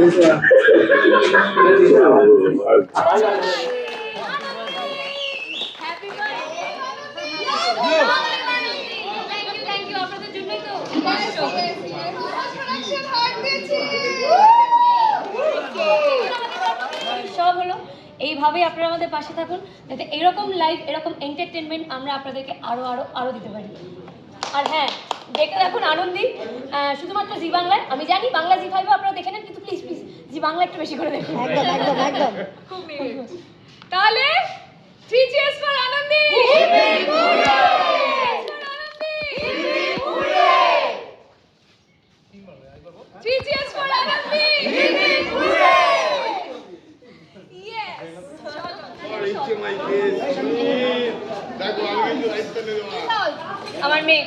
সব হলো এইভাবেই আপনারা আমাদের পাশে থাকুন, যাতে এরকম লাইভ এরকম এন্টারটেনমেন্ট আমরা আপনাদেরকে আরো আরো আরো দিতে পারি। আর হ্যাঁ, দেখতে দেখুন আনন্দী, শুধুমাত্র জি বাংলায়। আমি জানি বাংলা জি ফাইভে আপনারা দেখে নেন, কিন্তু প্লিজ প্লিজ জি বাংলা একটু বেশি করে দেখুন। একদম একদম একদম। তাহলে 3 cheers for Anandi. 3 cheers for Anandi. আমার মেয়ে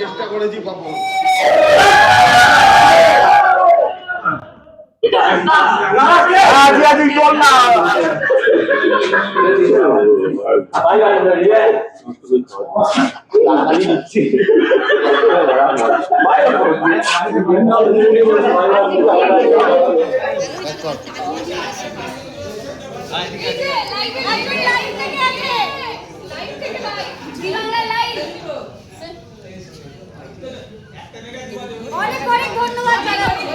চেষ্টা করেছি পাবো অনেক অনেক ধন্যবাদ জানাচ্ছি।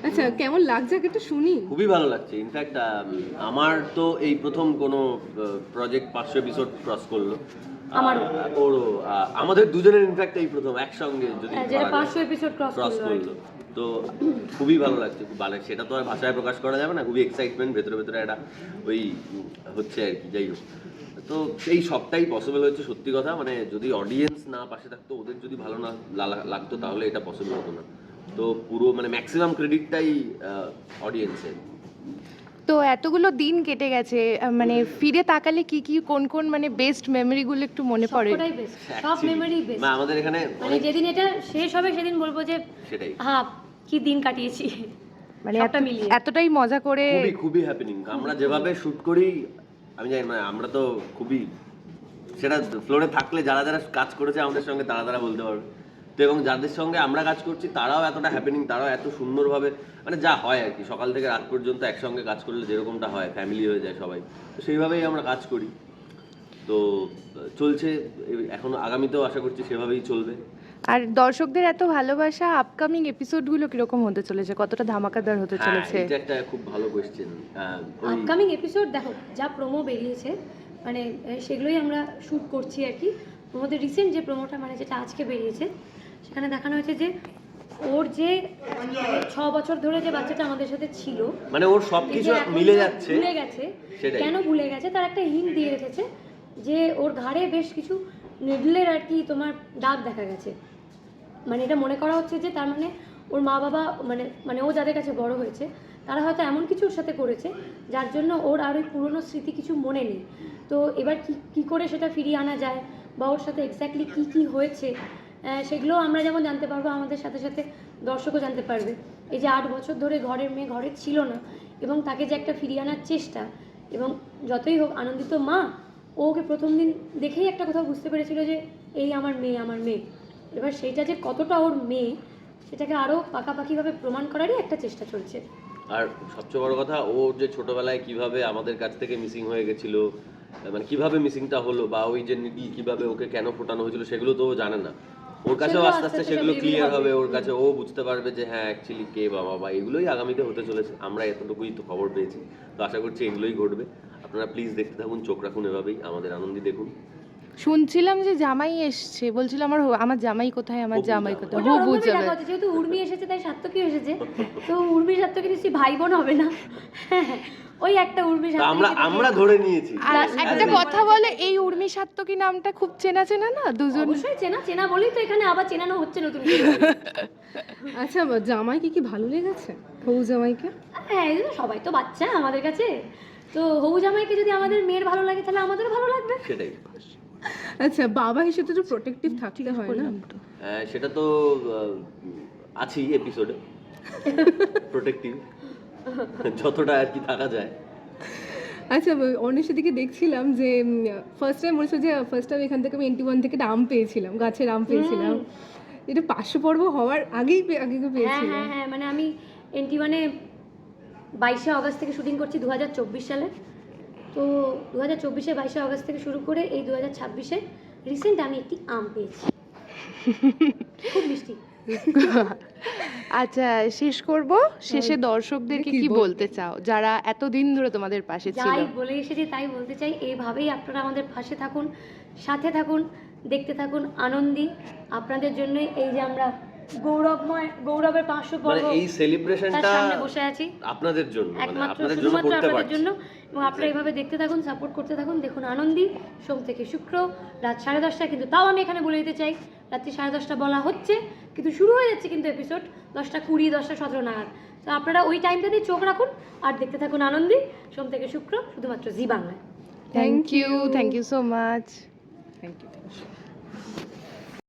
আচ্ছা, কেমন লাগছে একটু শুনি। খুবই ভালো লাগছে। ইনফ্যাক্ট আমার তো এই প্রথম কোনো প্রজেক্ট 500 এপিসোড ক্রস করলো। ওরও আমাদের দুজনের ইনফ্যাক্ট এই প্রথম একসঙ্গে যদি 500 এপিসোড ক্রস করলো, তো খুবই ভালো লাগছে। খুব ভালো, সেটা তো আর ভাষায় প্রকাশ করা যাবে না। খুবই এক্সাইটমেন্ট ভেতরে ভেতরে একটা ওই হচ্ছে আর কি। যাই হোক, তো এই সবটাই পসিবল হচ্ছে। সত্যি কথা, মানে যদি অডিয়েন্স না পাশে থাকতো, ওদের যদি ভালো না লাগতো, তাহলে এটা পসিবল হতো না। তো পুরো মানে ম্যাক্সিমাম ক্রেডিটটাই অডিয়েন্সের। তো এতগুলো দিন কেটে গেছে, মানে ফিরে তাকালে কি কি কোন কোন মানে বেস্ট মেমোরিগুলো একটু মনে পড়ে? সবটাই বেস্ট, সব মেমোরি বেস্ট। না, আমাদের এখানে মানে যেদিন এটা শেষ হবে সেদিন বলবো যে সেটাই, হ্যাঁ কি দিন কাটিয়েছি, মানে মিলিয়ে এতটাই মজা করে। খুবই খুবই হ্যাপেনিং। আমরা যেভাবে শুট করি, আমি জানি না, আমরা তো খুবই, সেটা ফ্লোরে থাকলে যারা যারা কাজ করেছে আমাদের সঙ্গে তারা তারা বলতে পারবে। তো এবং যাদের সঙ্গে আমরা কাজ করছি তারাও এতটা হ্যাপেনিং, তারাও এত সুন্দরভাবে, মানে যা হয় আর কি, সকাল থেকে রাত পর্যন্ত একসঙ্গে কাজ করলে যেরকমটা হয়, ফ্যামিলি হয়ে যায় সবাই, তো সেইভাবেই আমরা কাজ করি। তো চলছে, এখন আগামীতেও আশা করছি সেভাবেই চলবে। আর দর্শকদের এত ভালোবাসা, আপকামিং এপিসোডগুলো কিরকম হতে চলেছে, কতটা ধামাকাদার হতে চলেছে? এটা একটা খুব ভালো কোয়েশ্চেন। আপকামিং এপিসোড দেখো, যা প্রোমো বেরিয়েছে মানে সেগুলোই আমরা শ্যুট করছি আর কি। আমাদের রিসেন্ট যে প্রোমোটা মানে যেটা আজকে বেরিয়েছে, সেখানে দেখানো হয়েছে যে ওর যে 6 বছর ধরে যে বাচ্চাটা আমাদের সাথে ছিল, মানে ওর সবকিছু মিলে যাচ্ছে, ভুলে গেছে। কেন ভুলে গেছে তার একটা হিন্ট দিয়ে রেখেছে, যে ওর ঘাড়ে বেশ কিছু নিডলের আর কি তোমার দাগ দেখা গেছে। মানে এটা মনে করা হচ্ছে যে তার মানে ওর মা বাবা মানে ও যাদের কাছে বড় হয়েছে তারা হয়তো এমন কিছু ওর সাথে করেছে যার জন্য ওর আর ওই পুরনো স্মৃতি কিছু মনে নেই। তো এবার কি করে সেটা ফিরিয়ে আনা যায়, বা ওর সাথে এক্স্যাক্টলি কি হয়েছে, সেগুলো আমরা যেমন জানতে পারবো, আমাদের সাথে সাথে দর্শকও জানতে পারবে। এই যে 8 বছর ধরে ঘরের মেয়ে ঘরে ছিল না, এবং তাকে যে একটা ফিরিয়ে আনার চেষ্টা, এবং যতই হোক আনন্দিত মা ওকে প্রথম দিন দেখেই একটা কথা বুঝতে পেরেছিল যে এই আমার মেয়ে, আমার মেয়ে। এবার সেইটা যে কতটা ওর মেয়ে, সেটাকে আরও পাকাপাকিভাবে প্রমাণ করারই একটা চেষ্টা চলছে। আর সবচেয়ে বড় কথা, ও যে ছোটবেলায় কিভাবে আমাদের কাছ থেকে মিসিং হয়ে গেছিল, মানে কিভাবে মিসিংটা হলো, বা ওই যে নিডল কিভাবে ওকে কেন ফোটানো হয়েছিল, সেগুলো তো ও জানে না। ওর কাছেও আস্তে আস্তে সেগুলো ক্লিয়ার হবে, ওর কাছে ও বুঝতে পারবে যে হ্যাঁ অ্যাকচুয়ালি কে বাবা, বা এগুলোই আগামীতে হতে চলেছে। আমরা এতটুকুই তো খবর পেয়েছি, তো আশা করছি এগুলোই ঘটবে। আপনারা প্লিজ দেখতে থাকুন, চোখ রাখুন এভাবেই, আমাদের আনন্দী দেখুন। শুনছিলাম যে জামাই এসছে, বলছিল আমার জামাই কোথায়, আমার জামাই কোথায়, যেহেতু উর্মি এসেছে তাই সাত্তকী এসেছে, তো উর্মি সাত্তকী নিশ্চয়ই ভাই বোন হবে না? ওই একটা উর্মি আমরা ধরে নিয়েছি। আর একটা কথা বলে, এই উর্মি সাত্তকী নামটা খুব চেনা চেনা না? দুজন অবশ্যই চেনা বলেই তো এখানে আবার চেনানো হচ্ছে নতুন করে। আচ্ছা, জামাইকে কি ভালো লেগেছে, হবু জামাইকে? হ্যাঁ, সবাই তো বাচ্চা আমাদের কাছে, তো হবু জামাইকে যদি আমাদের মেয়ের ভালো লাগে তাহলে আমাদেরও ভালো লাগবে। সেটাই। আচ্ছা, বাবা হিসেবে তো প্রোটেক্টিভ থাকতে হয় না? সেটা তো আছেই এপিসোডে, প্রোটেক্টিভ যতটা আর কি থাকা যায়। আচ্ছা অনেকের দিকে দেখছিলাম যে ফার্স্ট টাইম বলেছো যে ফার্স্ট টাইম এখান থেকে আমি NT1 থেকে একটা আম পেয়েছিলাম, গাছের আম পেয়েছিলাম। এটা 500 পর্ব হওয়ার আগেই আগে হ্যাঁ পেয়েছিলাম। হ্যাঁ হ্যাঁ, মানে আমি NT1-এ 22শে অগস্ট থেকে শুটিং করছি 2024 সালে। তো 2024-এ 22শে অগস্ট থেকে শুরু করে এই 2026-এ রিসেন্ট আমি একটি আম পেয়েছি, খুব মিষ্টি। আচ্ছা, শেষ করব, শেষে দর্শকদেরকে কি বলতে চাও যারা এতদিন ধরে তোমাদের পাশে ছিল? যাই বলে এসেছি তাই বলতে চাই, এইভাবেই আপনারা আমাদের পাশে থাকুন, সাথে থাকুন, দেখতে থাকুন আনন্দী। আপনাদের জন্যই এই যে আমরা গৌরবের 500 মানে পর্ব এই সেলিব্রেশনটা তার সামনে বসে আছি আপনাদের জন্য, মানে একমাত্র আপনাদের জন্য শুধুমাত্র করতে আপনাদের পারছি। জন্য। এবং আপনারা এইভাবে দেখতে থাকুন, সাপোর্ট করতে থাকুন। দেখুন আনন্দী সোম থেকে শুক্র রাত 10:30টায়, কিন্তু তাও আমি এখানে বলে দিতে চাই রাত্রি 10:30টা বলা হচ্ছে, কিন্তু শুরু হয়ে যাচ্ছে কিন্তু এপিসোড 10:20, 10:17 নাগাদ। তো আপনারা ওই টাইমটাতেই চোখ রাখুন আর দেখতে থাকুন আনন্দী সোম থেকে শুক্র, শুধুমাত্র জি বাংলায়। Thank you so much. Thank you.